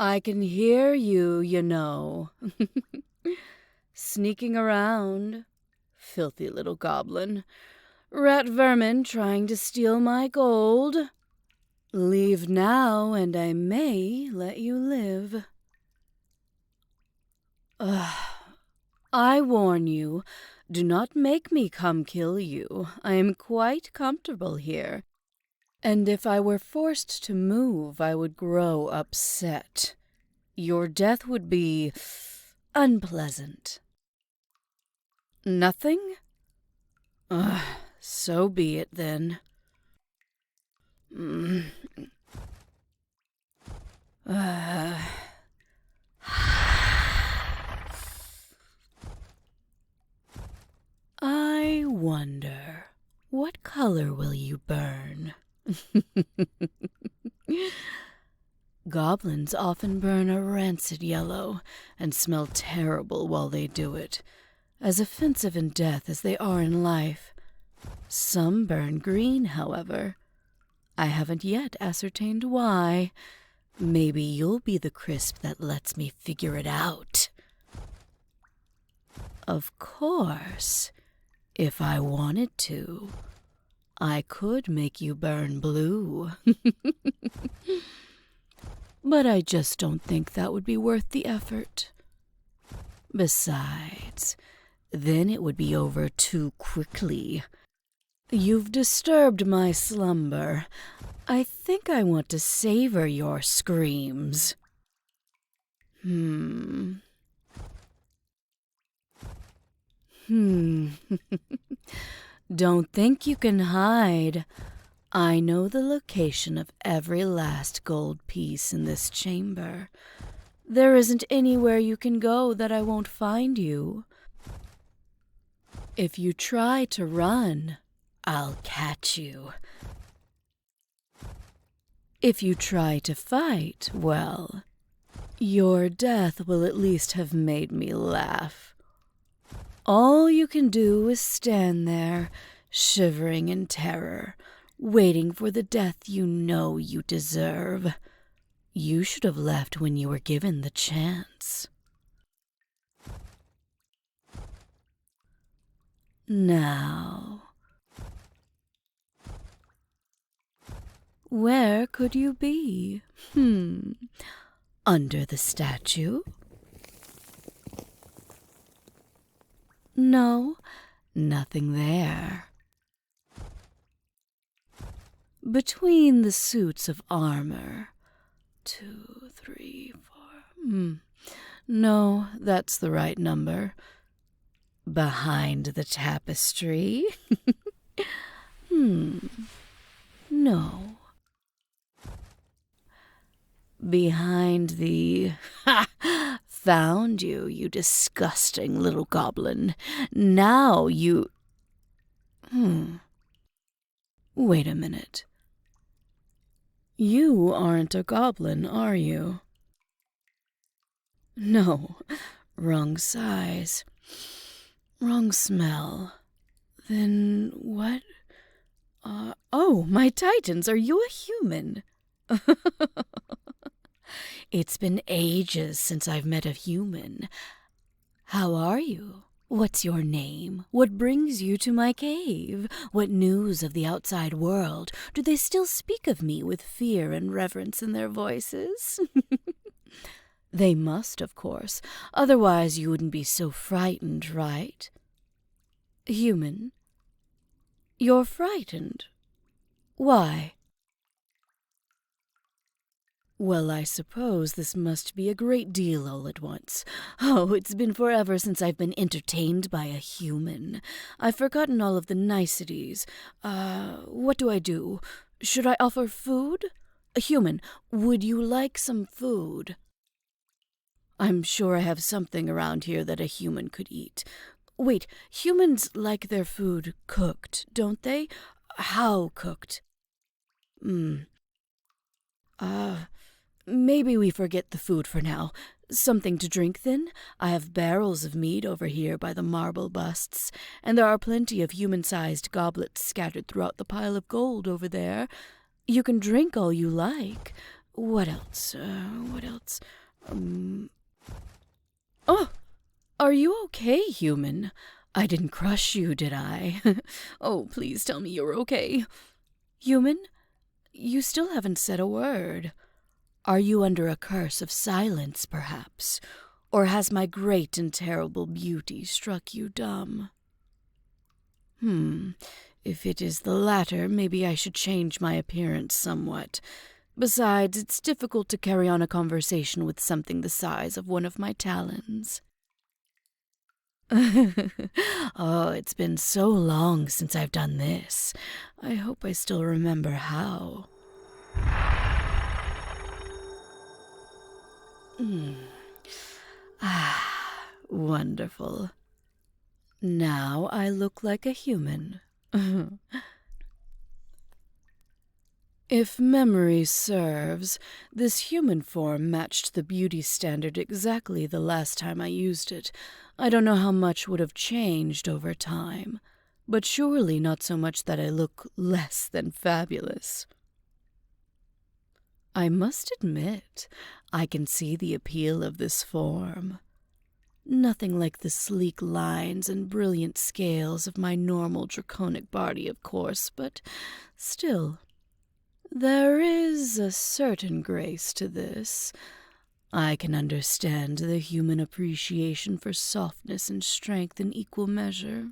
I can hear you, you know. Sneaking around. Filthy little goblin. Rat vermin trying to steal my gold. Leave now, and I may let you live. I warn you, do not make me come kill you. I am quite comfortable here. And if I were forced to move, I would grow upset. Your death would be unpleasant. Nothing? So be it then. I wonder, what color will you burn? Goblins often burn a rancid yellow and smell terrible while they do it, as offensive in death as they are in life. Some burn green, however. I haven't yet ascertained why. Maybe you'll be the crisp that lets me figure it out. Of course, if I wanted to, I could make you burn blue. But I just don't think that would be worth the effort. Besides, then it would be over too quickly. You've disturbed my slumber. I think I want to savor your screams. Don't think you can hide. I know the location of every last gold piece in this chamber. There isn't anywhere you can go that I won't find you. If you try to run, I'll catch you. If you try to fight, well, your death will at least have made me laugh. All you can do is stand there, shivering in terror, waiting for the death you know you deserve. You should have left when you were given the chance. Now, where could you be? Under the statue? No, nothing there. Between the suits of armor. 2, 3, 4. No, that's the right number. Behind the tapestry? No. Behind the... Found you, you disgusting little goblin. Now you... Wait a minute. You aren't a goblin, are you? No, wrong size. Wrong smell. Then what? Oh, my titans, are you a human? It's been ages since I've met a human. How are you? What's your name? What brings you to my cave? What news of the outside world? Do they still speak of me with fear and reverence in their voices? They must, of course. Otherwise you wouldn't be so frightened, right? Human? You're frightened? Why? Well, I suppose this must be a great deal all at once. Oh, it's been forever since I've been entertained by a human. I've forgotten all of the niceties. What do I do? Should I offer food? A human, would you like some food? I'm sure I have something around here that a human could eat. Wait, humans like their food cooked, don't they? How cooked? Maybe we forget the food for now. Something to drink, then? I have barrels of mead over here by the marble busts, and there are plenty of human-sized goblets scattered throughout the pile of gold over there. You can drink all you like. What else? What else? Oh! Are you okay, human? I didn't crush you, did I? Oh, please tell me you're okay. Human, you still haven't said a word. Are you under a curse of silence, perhaps? Or has my great and terrible beauty struck you dumb? If it is the latter, maybe I should change my appearance somewhat. Besides, it's difficult to carry on a conversation with something the size of one of my talons. Oh, it's been so long since I've done this. I hope I still remember how. Wonderful. Now I look like a human. If memory serves, this human form matched the beauty standard exactly the last time I used it. I don't know how much would have changed over time, but surely not so much that I look less than fabulous. I must admit, I can see the appeal of this form. Nothing like the sleek lines and brilliant scales of my normal draconic body, of course, but still, there is a certain grace to this. I can understand the human appreciation for softness and strength in equal measure.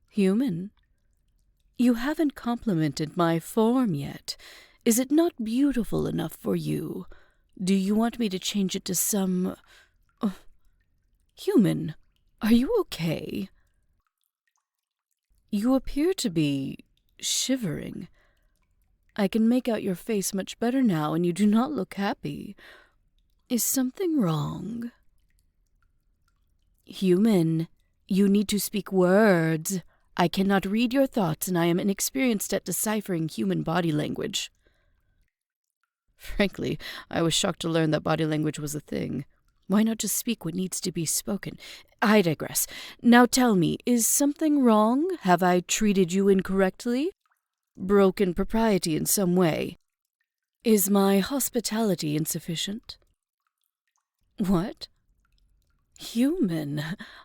Human, you haven't complimented my form yet. Is it not beautiful enough for you? Do you want me to change it to some... Human, are you okay? You appear to be shivering. I can make out your face much better now, and you do not look happy. Is something wrong? Human, you need to speak words. I cannot read your thoughts, and I am inexperienced at deciphering human body language. Frankly, I was shocked to learn that body language was a thing. Why not just speak what needs to be spoken? I digress. Now tell me, is something wrong? Have I treated you incorrectly? Broken propriety in some way? Is my hospitality insufficient? What? Human,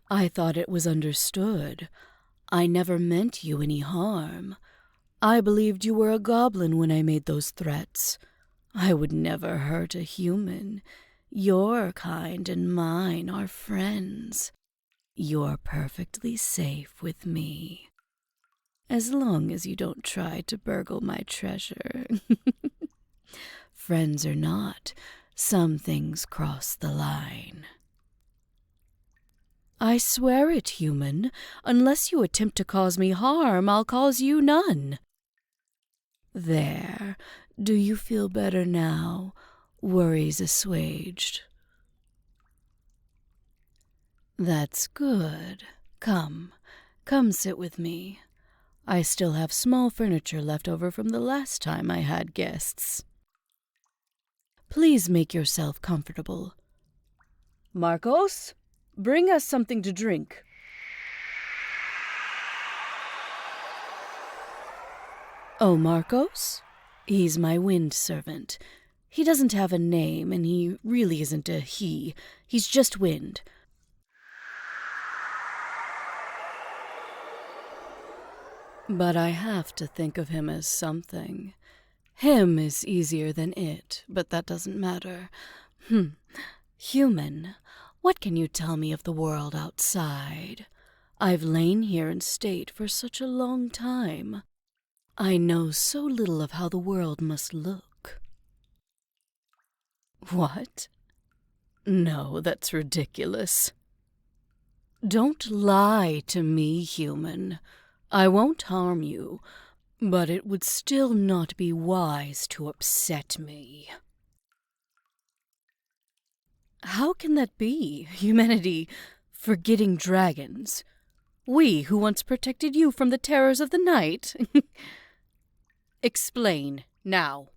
I thought it was understood. I never meant you any harm. I believed you were a goblin when I made those threats. I would never hurt a human. Your kind and mine are friends. You're perfectly safe with me. As long as you don't try to burgle my treasure. Friends or not, some things cross the line. I swear it, human. Unless you attempt to cause me harm, I'll cause you none. There. Do you feel better now? Worries assuaged. That's good. Come sit with me. I still have small furniture left over from the last time I had guests. Please make yourself comfortable. Marcos, bring us something to drink. Oh, Marcos? He's my wind servant. He doesn't have a name, and he really isn't a he. He's just wind. But I have to think of him as something. Him is easier than it, but that doesn't matter. Human, what can you tell me of the world outside? I've lain here in state for such a long time. I know so little of how the world must look. What? No, that's ridiculous. Don't lie to me, human. I won't harm you, but it would still not be wise to upset me. How can that be, humanity forgetting dragons? We who once protected you from the terrors of the night? Explain, now.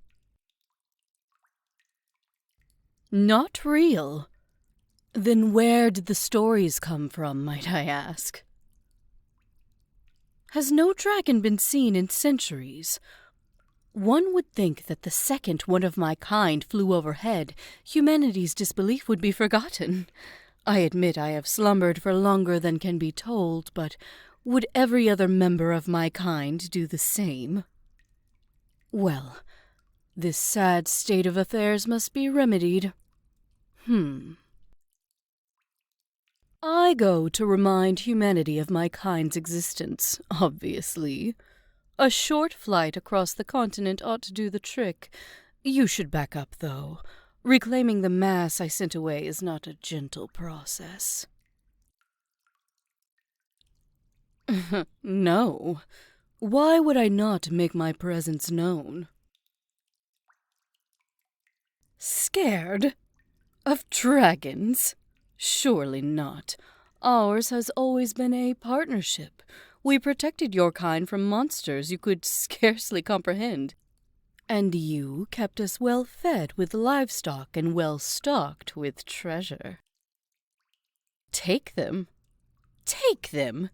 Not real? Then where did the stories come from, might I ask? Has no dragon been seen in centuries? One would think that the second one of my kind flew overhead, humanity's disbelief would be forgotten. I admit I have slumbered for longer than can be told, but would every other member of my kind do the same? Well, this sad state of affairs must be remedied. I go to remind humanity of my kind's existence, obviously. A short flight across the continent ought to do the trick. You should back up, though. Reclaiming the mass I sent away is not a gentle process. No. Why would I not make my presence known? Scared? Of dragons? Surely not. Ours has always been a partnership. We protected your kind from monsters you could scarcely comprehend. And you kept us well fed with livestock and well stocked with treasure. Take them? Take them?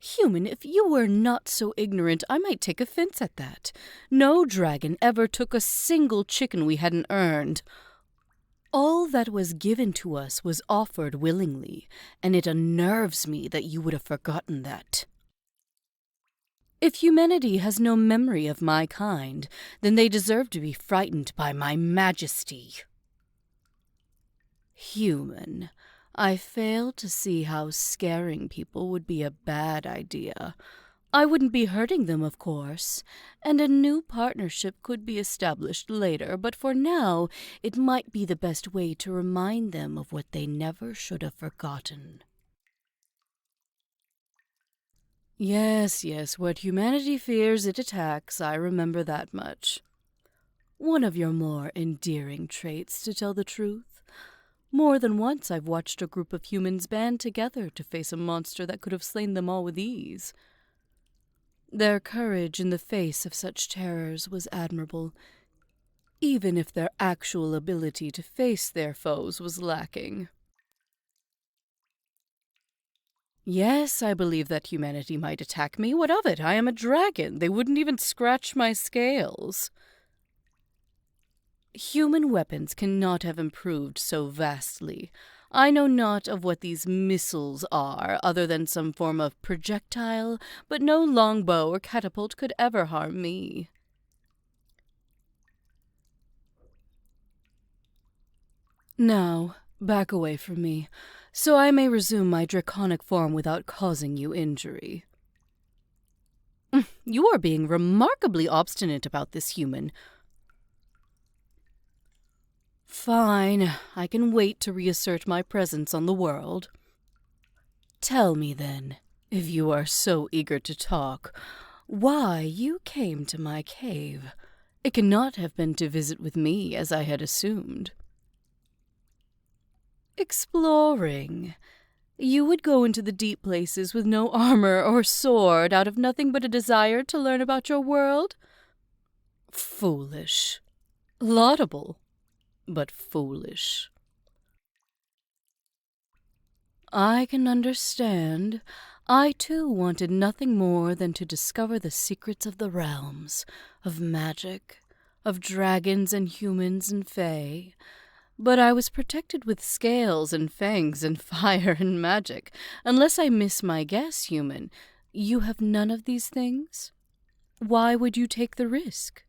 Human, if you were not so ignorant, I might take offense at that. No dragon ever took a single chicken we hadn't earned. All that was given to us was offered willingly, and it unnerves me that you would have forgotten that. If humanity has no memory of my kind, then they deserve to be frightened by my majesty. Human, I fail to see how scaring people would be a bad idea. I wouldn't be hurting them, of course, and a new partnership could be established later, but for now it might be the best way to remind them of what they never should have forgotten. Yes, what humanity fears it attacks, I remember that much. One of your more endearing traits, to tell the truth. More than once I've watched a group of humans band together to face a monster that could have slain them all with ease. Their courage in the face of such terrors was admirable, even if their actual ability to face their foes was lacking. Yes, I believe that humanity might attack me. What of it? I am a dragon. They wouldn't even scratch my scales. Human weapons cannot have improved so vastly. I know not of what these missiles are, other than some form of projectile, but no longbow or catapult could ever harm me. Now, back away from me, so I may resume my draconic form without causing you injury. You are being remarkably obstinate about this, human. Fine, I can wait to reassert my presence on the world. Tell me then, if you are so eager to talk, why you came to my cave. It cannot have been to visit with me, as I had assumed. Exploring. You would go into the deep places with no armor or sword, out of nothing but a desire to learn about your world? Foolish. Laudable, but foolish. I can understand. I, too, wanted nothing more than to discover the secrets of the realms, of magic, of dragons and humans and fae. But I was protected with scales and fangs and fire and magic. Unless I miss my guess, human, you have none of these things? Why would you take the risk?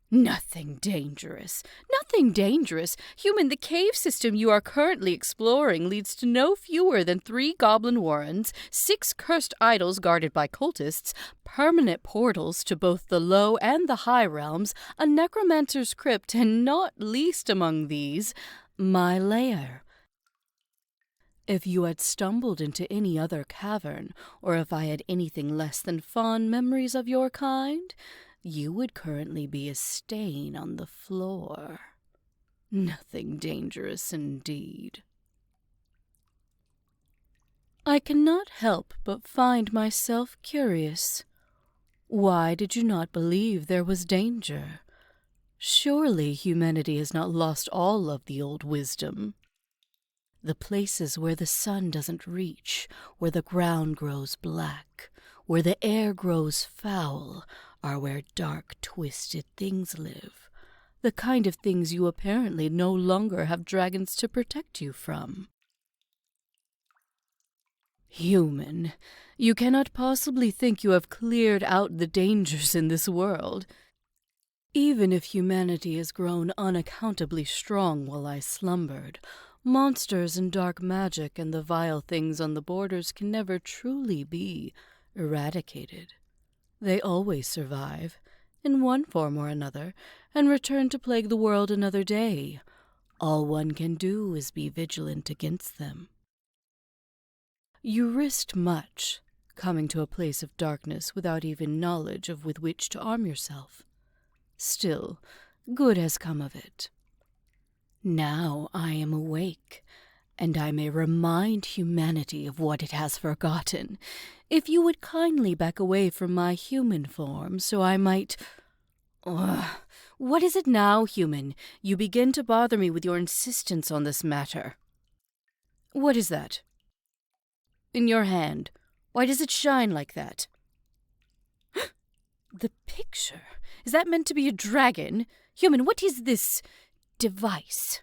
Nothing dangerous. Nothing dangerous. Human, the cave system you are currently exploring leads to no fewer than 3 goblin warrens, 6 cursed idols guarded by cultists, permanent portals to both the low and the high realms, a necromancer's crypt, and not least among these, my lair. If you had stumbled into any other cavern, or if I had anything less than fond memories of your kind, you would currently be a stain on the floor. Nothing dangerous indeed. I cannot help but find myself curious. Why did you not believe there was danger? Surely humanity has not lost all of the old wisdom. The places where the sun doesn't reach, where the ground grows black, where the air grows foul, are where dark, twisted things live. The kind of things you apparently no longer have dragons to protect you from. Human, you cannot possibly think you have cleared out the dangers in this world. Even if humanity has grown unaccountably strong while I slumbered, monsters and dark magic and the vile things on the borders can never truly be eradicated. They always survive, in one form or another, and return to plague the world another day. All one can do is be vigilant against them. You risked much, coming to a place of darkness without even knowledge of with which to arm yourself. Still, good has come of it. Now I am awake, and I may remind humanity of what it has forgotten. If you would kindly back away from my human form, so I might... What is it now, human? You begin to bother me with your insistence on this matter. What is that? In your hand. Why does it shine like that? The picture. Is that meant to be a dragon? Human, what is this device?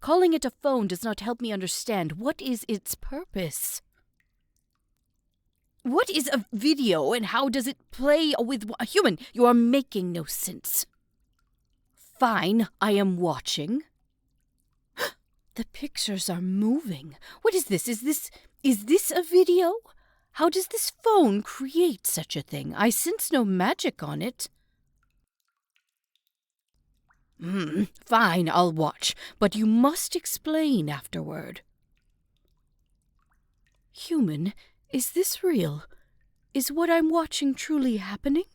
Calling it a phone does not help me understand. What is its purpose? What is a video and how does it play with a human? You are making no sense. Fine, I am watching. The pictures are moving. What is this? Is this a video? How does this phone create such a thing? I sense no magic on it. Fine, I'll watch, but you must explain afterward. Human, is this real? Is what I'm watching truly happening?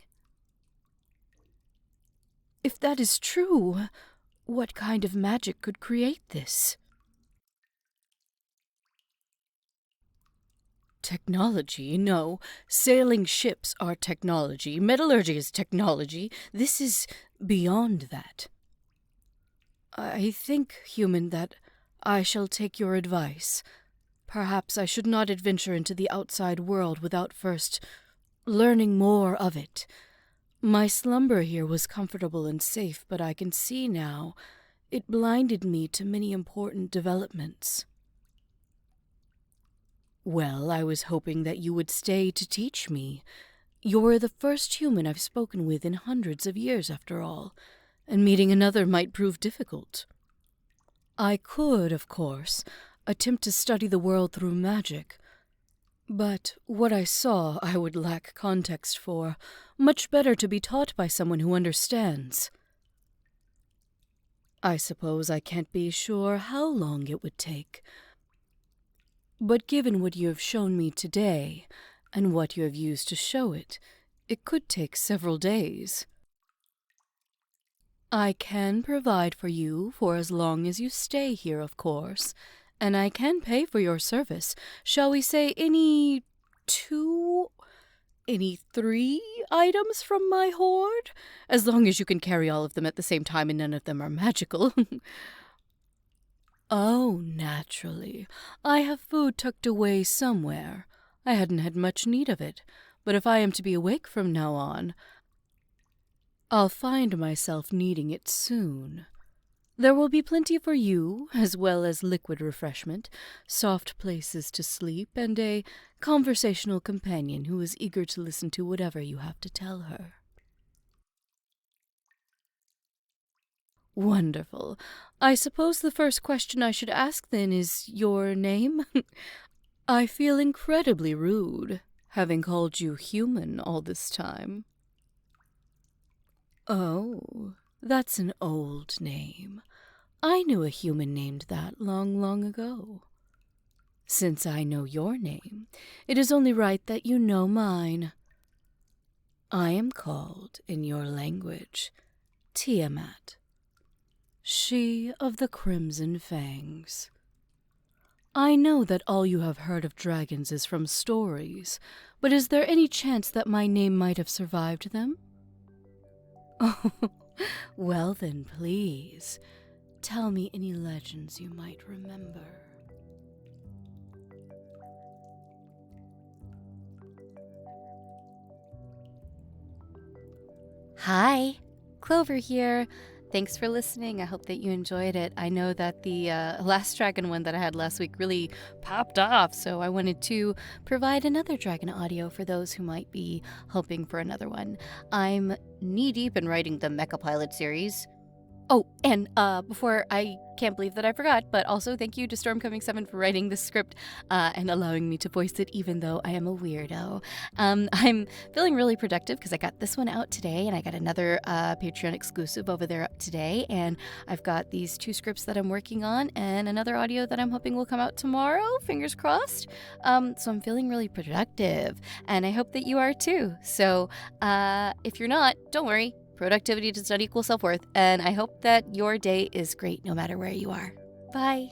If that is true, what kind of magic could create this? Technology? No. Sailing ships are technology. Metallurgy is technology. This is beyond that. I think, human, that I shall take your advice. Perhaps I should not adventure into the outside world without first learning more of it. My slumber here was comfortable and safe, but I can see now it blinded me to many important developments. Well, I was hoping that you would stay to teach me. You're the first human I've spoken with in hundreds of years, after all, and meeting another might prove difficult. I could, of course, attempt to study the world through magic, but what I saw I would lack context for. Much better to be taught by someone who understands. I suppose I can't be sure how long it would take, but given what you have shown me today, and what you have used to show it, it could take several days. I can provide for you for as long as you stay here, of course, and I can pay for your service. Shall we say any 3 items from my hoard? As long as you can carry all of them at the same time and none of them are magical. Oh, naturally. I have food tucked away somewhere. I hadn't had much need of it, but if I am to be awake from now on, I'll find myself needing it soon. There will be plenty for you, as well as liquid refreshment, soft places to sleep, and a conversational companion who is eager to listen to whatever you have to tell her. Wonderful. I suppose the first question I should ask, then, is your name? I feel incredibly rude, having called you human all this time. Oh, that's an old name. I knew a human named that long, long ago. Since I know your name, it is only right that you know mine. I am called, in your language, Tiamat, she of the Crimson Fangs. I know that all you have heard of dragons is from stories, but is there any chance that my name might have survived them? Oh, well then, please, tell me any legends you might remember. Hi, Clover here. Thanks for listening. I hope that you enjoyed it. I know that the last dragon one that I had last week really popped off, so I wanted to provide another dragon audio for those who might be hoping for another one. I'm knee-deep in writing the Mecha Pilot series. Oh, and before, I can't believe that I forgot, but also thank you to Stormcoming7 for writing this script and allowing me to voice it, even though I am a weirdo. I'm feeling really productive because I got this one out today, and I got another Patreon exclusive over there up today, and I've got these 2 scripts that I'm working on, and another audio that I'm hoping will come out tomorrow, fingers crossed. So I'm feeling really productive, and I hope that you are too. So if you're not, don't worry. Productivity does not equal self-worth, and I hope that your day is great no matter where you are. Bye.